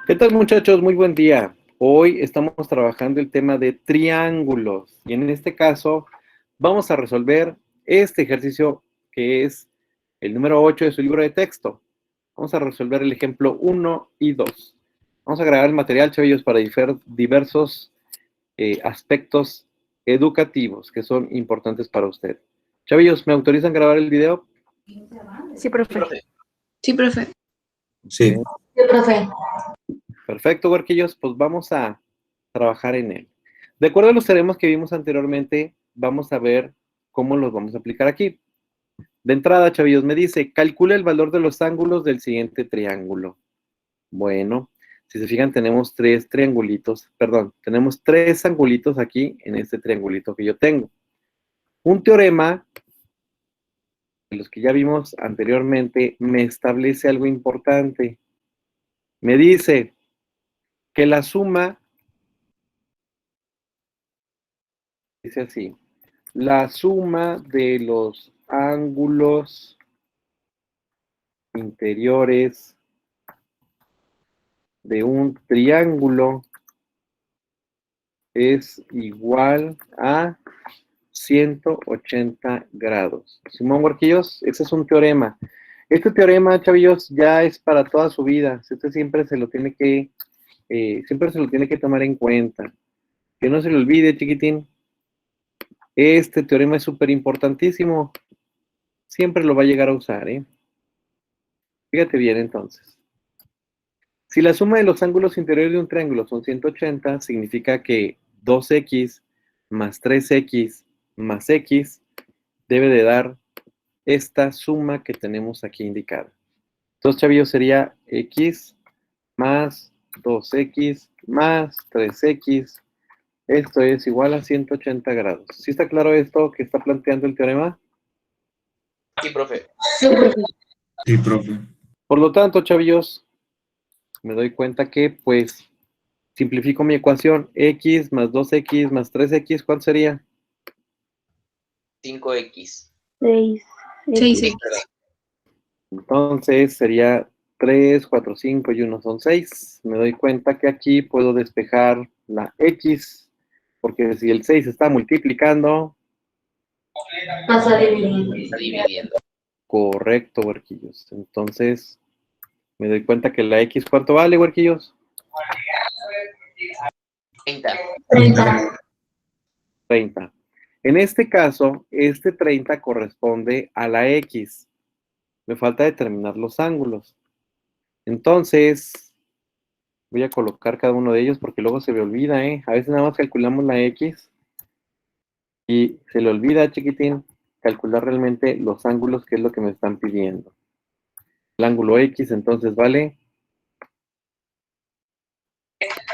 ¿Qué tal, muchachos? Muy buen día. Hoy estamos trabajando el tema de triángulos y en este caso vamos a resolver este ejercicio que es el número 8 de su libro de texto. Vamos a resolver el ejemplo 1 y 2. Vamos a grabar el material, chavillos, para diversos aspectos educativos que son importantes para usted. Chavillos, ¿me autorizan grabar el video? Sí, profe. Sí, profe. Sí. Sí, profe. Perfecto, huerquillos, pues vamos a trabajar en él. De acuerdo a los teoremas que vimos anteriormente, vamos a ver cómo los vamos a aplicar aquí. De entrada, chavillos, me dice, calcula el valor de los ángulos del siguiente triángulo. Bueno, si se fijan, tenemos tenemos tres angulitos aquí en este triangulito que yo tengo. Un teorema, de los que ya vimos anteriormente, me establece algo importante. Me dice que la suma, dice así, la suma de los ángulos interiores de un triángulo es igual a 180 grados. Simón Huerquillos, ese es un teorema. Este teorema, chavillos, ya es para toda su vida. Usted siempre se lo tiene que tomar en cuenta. Que no se le olvide, chiquitín. Este teorema es súper importantísimo. Siempre lo va a llegar a usar, ¿eh? Fíjate bien, entonces. Si la suma de los ángulos interiores de un triángulo son 180, significa que 2x más 3x más x debe de dar esta suma que tenemos aquí indicada. Entonces, chavillos, sería x más 2x más 3x. Esto es igual a 180 grados. ¿Sí está claro esto que está planteando el teorema? Sí, profe. Sí, profe. Sí, profe. Por lo tanto, chavillos, me doy cuenta que, pues, simplifico mi ecuación. X más 2x más 3x, ¿cuánto sería? 5x. 6. 6x. Entonces sería 3, 4, 5 y 1 son 6. Me doy cuenta que aquí puedo despejar la x, porque si el 6 está multiplicando, Pasa dividiendo. Está dividiendo. correcto, huerquillos. Entonces me doy cuenta que la x, ¿cuánto vale, huerquillos? 30. 30. 30. En este caso, este 30 corresponde a la x. Me falta determinar los ángulos. Entonces, voy a colocar cada uno de ellos porque luego se me olvida, ¿eh? A veces nada más calculamos la x y se le olvida, chiquitín, calcular realmente los ángulos, que es lo que me están pidiendo. El ángulo x, entonces, vale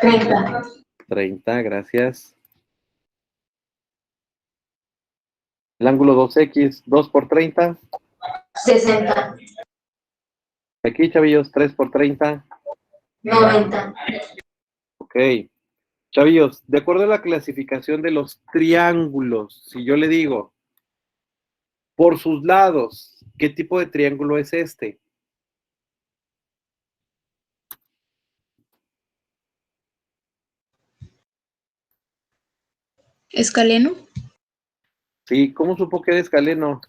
30. 30, gracias. El ángulo 2x, 2 por 30. 60. Aquí, chavillos, 3 por 30. 90. Ok. Chavillos, de acuerdo a la clasificación de los triángulos, si yo le digo, por sus lados, ¿qué tipo de triángulo es este? ¿Escaleno? Sí, ¿cómo supo que era escaleno?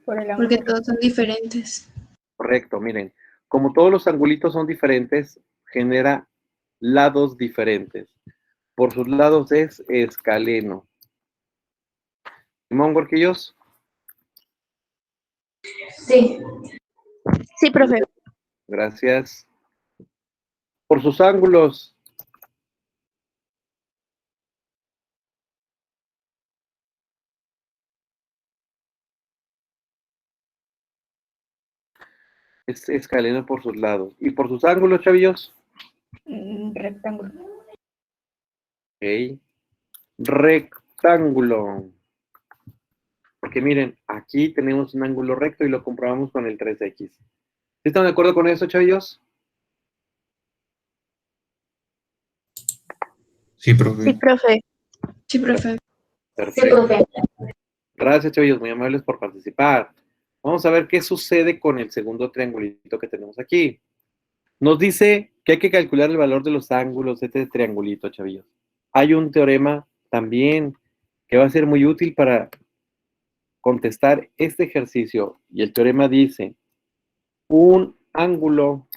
Porque todos son diferentes. Correcto, miren, como todos los angulitos son diferentes, genera lados diferentes. Por sus lados es escaleno. ¿Simón Gorquillos? Sí. Sí, profe. Gracias. Por sus ángulos. Es escaleno por sus lados. ¿Y por sus ángulos, chavillos? Rectángulo. Ok. Rectángulo. Porque miren, aquí tenemos un ángulo recto y lo comprobamos con el 3x. ¿Están de acuerdo con eso, chavillos? Sí, profe. Sí, profe. Sí, profe. Sí, Perfecto. profe. Gracias, chavillos, muy amables por participar. Vamos a ver qué sucede con el segundo triangulito que tenemos aquí. Nos dice que hay que calcular el valor de los ángulos de este triangulito, chavillos. Hay un teorema también que va a ser muy útil para contestar este ejercicio. Y el teorema dice, un ángulo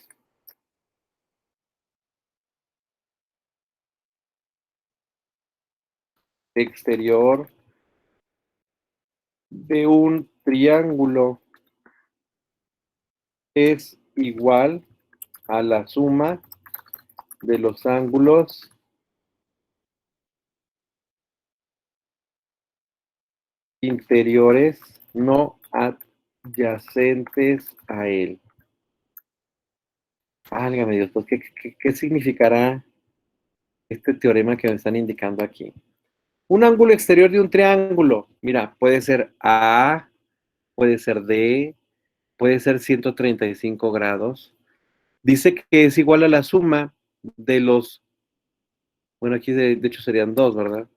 exterior de un triángulo es igual a la suma de los ángulos interiores no adyacentes a él. Válgame Dios, pues, ¿qué significará este teorema que me están indicando aquí? Un ángulo exterior de un triángulo, mira, puede ser A, puede ser D, puede ser 135 grados. Dice que es igual a la suma de los, bueno, aquí de hecho serían dos, ¿verdad?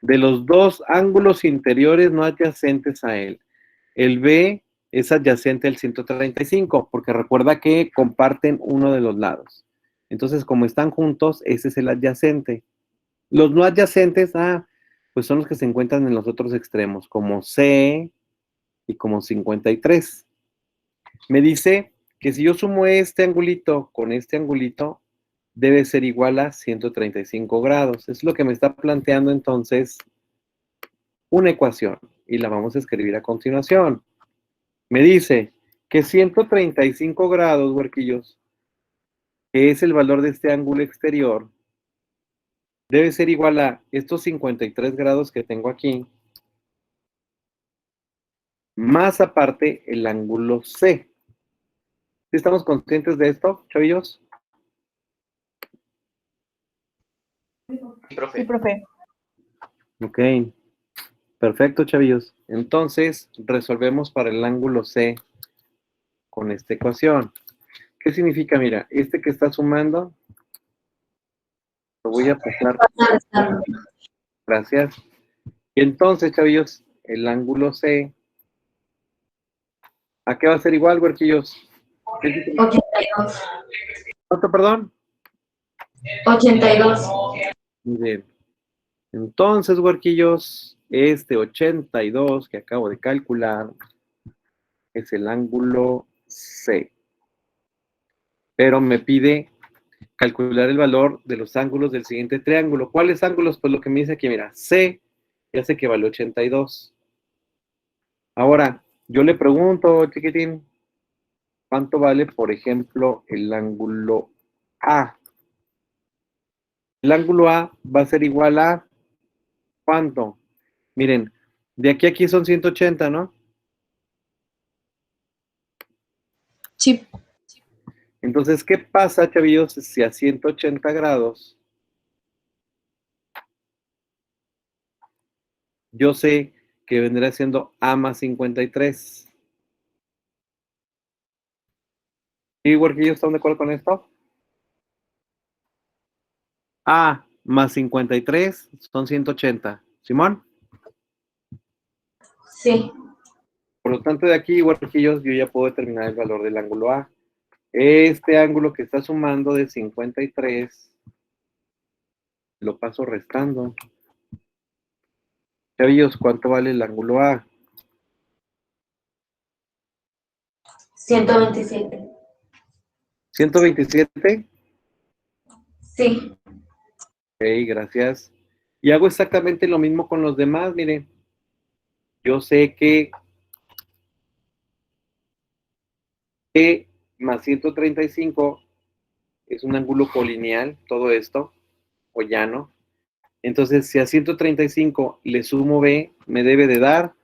De los dos ángulos interiores no adyacentes a él. El B es adyacente al 135, porque recuerda que comparten uno de los lados. Entonces, como están juntos, ese es el adyacente. Los no adyacentes, pues son los que se encuentran en los otros extremos, como C y como 53. Me dice que si yo sumo este angulito con este angulito, debe ser igual a 135 grados. Es lo que me está planteando entonces una ecuación y la vamos a escribir a continuación. Me dice que 135 grados, huerquillos, que es el valor de este ángulo exterior, debe ser igual a estos 53 grados que tengo aquí, más aparte el ángulo C. ¿Sí estamos conscientes de esto, chavillos? Sí, Profe. profe. Ok, perfecto, chavillos. Entonces, resolvemos para el ángulo C con esta ecuación. ¿Qué significa? Mira, este que está sumando, lo voy a pasar. Gracias. Y entonces, chavillos, el ángulo C, ¿a qué va a ser igual, huerquillos? 82. ¿Cuánto, perdón? 82. Muy bien. Entonces, huerquillos, este 82 que acabo de calcular es el ángulo C. Pero me pide calcular el valor de los ángulos del siguiente triángulo. ¿Cuáles ángulos? Pues lo que me dice aquí, mira, C, ya sé que vale 82. Ahora, yo le pregunto, chiquitín, ¿cuánto vale, por ejemplo, el ángulo A? El ángulo A va a ser igual a, ¿cuánto? Miren, de aquí a aquí son 180, ¿no? Sí. Entonces, ¿qué pasa, chavillos, si a 180 grados yo sé que vendrá siendo A más 53? ¿Sí, huerquillos, están de acuerdo con esto? A más 53 son 180. ¿Simón? Sí. Por lo tanto, de aquí, huerquillos, yo ya puedo determinar el valor del ángulo A. Este ángulo que está sumando de 53, lo paso restando. Chavillos, ¿cuánto vale el ángulo A? 127. 127. Sí. Ok, gracias. Y hago exactamente lo mismo con los demás, miren. Yo sé que E más 135 es un ángulo colineal, todo esto, o llano. Entonces, si a 135 le sumo B, me debe de dar.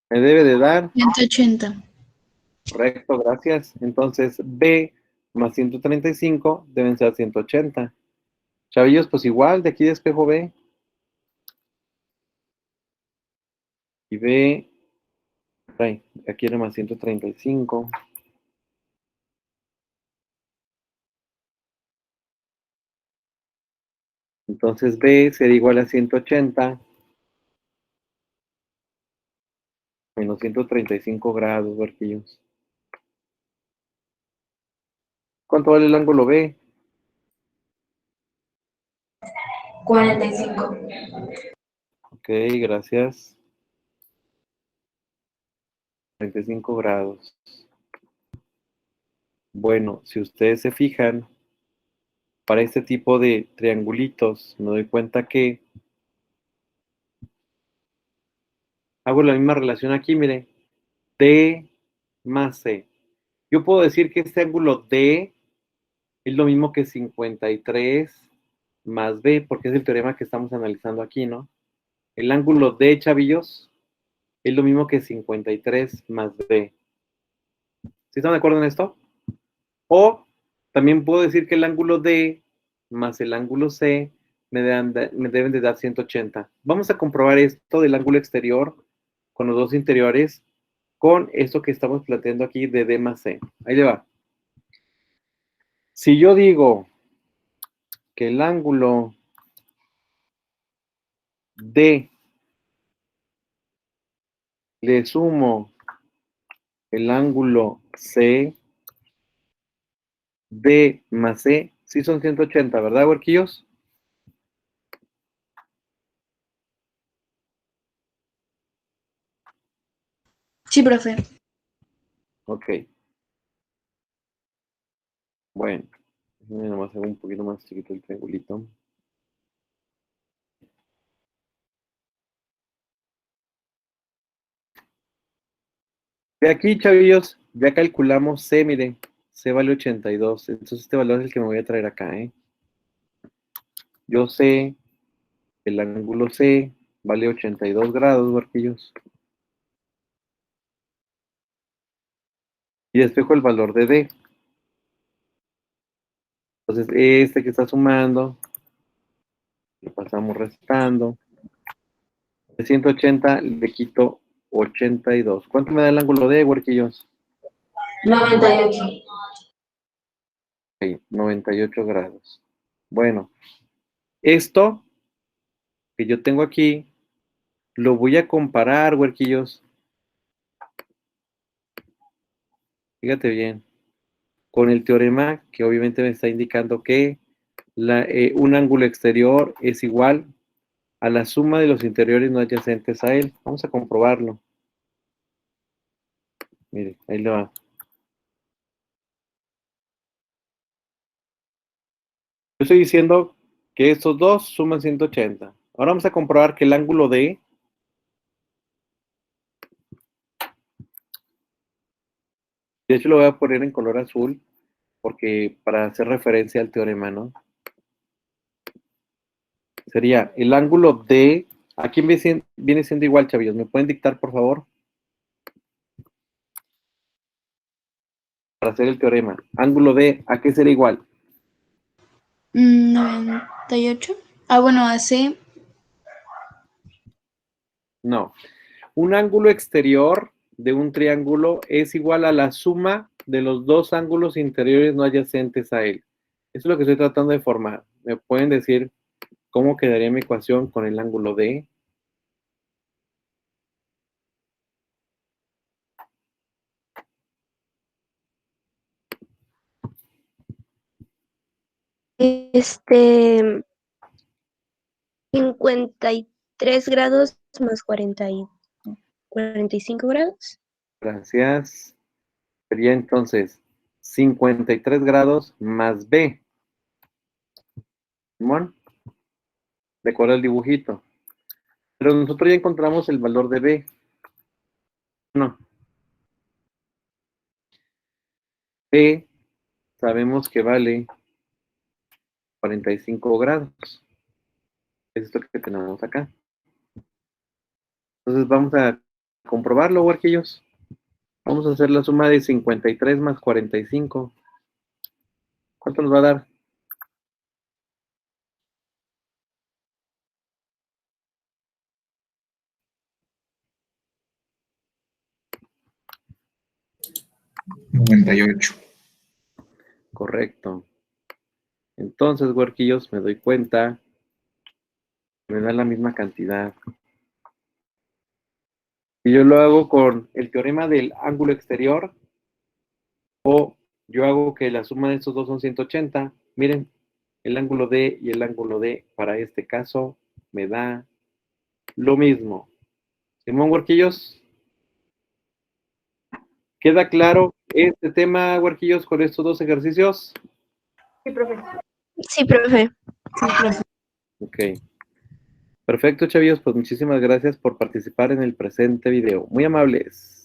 Me debe de dar. 180. Correcto, gracias. Entonces, B más 135 deben ser 180. Chavillos, pues igual, de aquí despejo B. Y B, aquí era más 135. Entonces B sería igual a 180. Menos 135 grados, huerquillos. ¿Cuánto vale el ángulo B? 45. Ok, gracias. 45 grados. Bueno, si ustedes se fijan, para este tipo de triangulitos, me doy cuenta que hago la misma relación aquí, mire. D más C. Yo puedo decir que este ángulo D es lo mismo que 53 más B, porque es el teorema que estamos analizando aquí, ¿no? El ángulo D, chavillos, es lo mismo que 53 más B. ¿Sí están de acuerdo en esto? O también puedo decir que el ángulo D más el ángulo C me deben de dar 180. Vamos a comprobar esto del ángulo exterior con los dos interiores con esto que estamos planteando aquí de D más C. Ahí le va. Si yo digo que el ángulo D le sumo el ángulo C, D más C, sí son 180, ¿verdad, huerquillos? Sí, profe. Ok. Bueno, déjenme nomás hacer un poquito más chiquito el triangulito. De aquí, chavillos, ya calculamos C, miren, C vale 82. Entonces este valor es el que me voy a traer acá, ¿eh? Yo sé que el ángulo C vale 82 grados, huerquillos. Y despejo el valor de D. Entonces, este que está sumando, lo pasamos restando. De 180 le quito 82. ¿Cuánto me da el ángulo D, huerquillos? 98. Ok, 98 grados. Bueno, esto que yo tengo aquí, lo voy a comparar, huerquillos. Fíjate bien. Con el teorema que obviamente me está indicando que un ángulo exterior es igual a la suma de los interiores no adyacentes a él. Vamos a comprobarlo. Mire, ahí lo va. Yo estoy diciendo que estos dos suman 180. Ahora vamos a comprobar que el ángulo D, de hecho lo voy a poner en color azul, porque para hacer referencia al teorema, ¿no? Sería el ángulo D, aquí viene siendo igual, chavillos. ¿Me pueden dictar, por favor? Para hacer el teorema. Ángulo D, ¿a qué será igual? 98. Ah, bueno, hace. No. Un ángulo exterior de un triángulo es igual a la suma de los dos ángulos interiores no adyacentes a él. Eso es lo que estoy tratando de formar. ¿Me pueden decir cómo quedaría mi ecuación con el ángulo D? Este, 53 grados más 45 grados. Gracias. Sería entonces 53 grados más B. ¿Simón? Recuerda el dibujito. Pero nosotros ya encontramos el valor de B. No. B sabemos que vale 45 grados. Es esto que tenemos acá. Entonces vamos a comprobarlo, huerquillos. Vamos a hacer la suma de 53 más 45. ¿Cuánto nos va a dar? $98. Correcto. Entonces, huerquillos, me doy cuenta que me da la misma cantidad. Si yo lo hago con el teorema del ángulo exterior, o yo hago que la suma de estos dos son 180, miren, el ángulo D y el ángulo D para este caso me da lo mismo. Simón Huerquillos, ¿queda claro este tema, Huerquillos, con estos dos ejercicios? Sí, profe. Sí, profe. Sí, profe. Ok. Perfecto, chavillos, pues muchísimas gracias por participar en el presente video. Muy amables.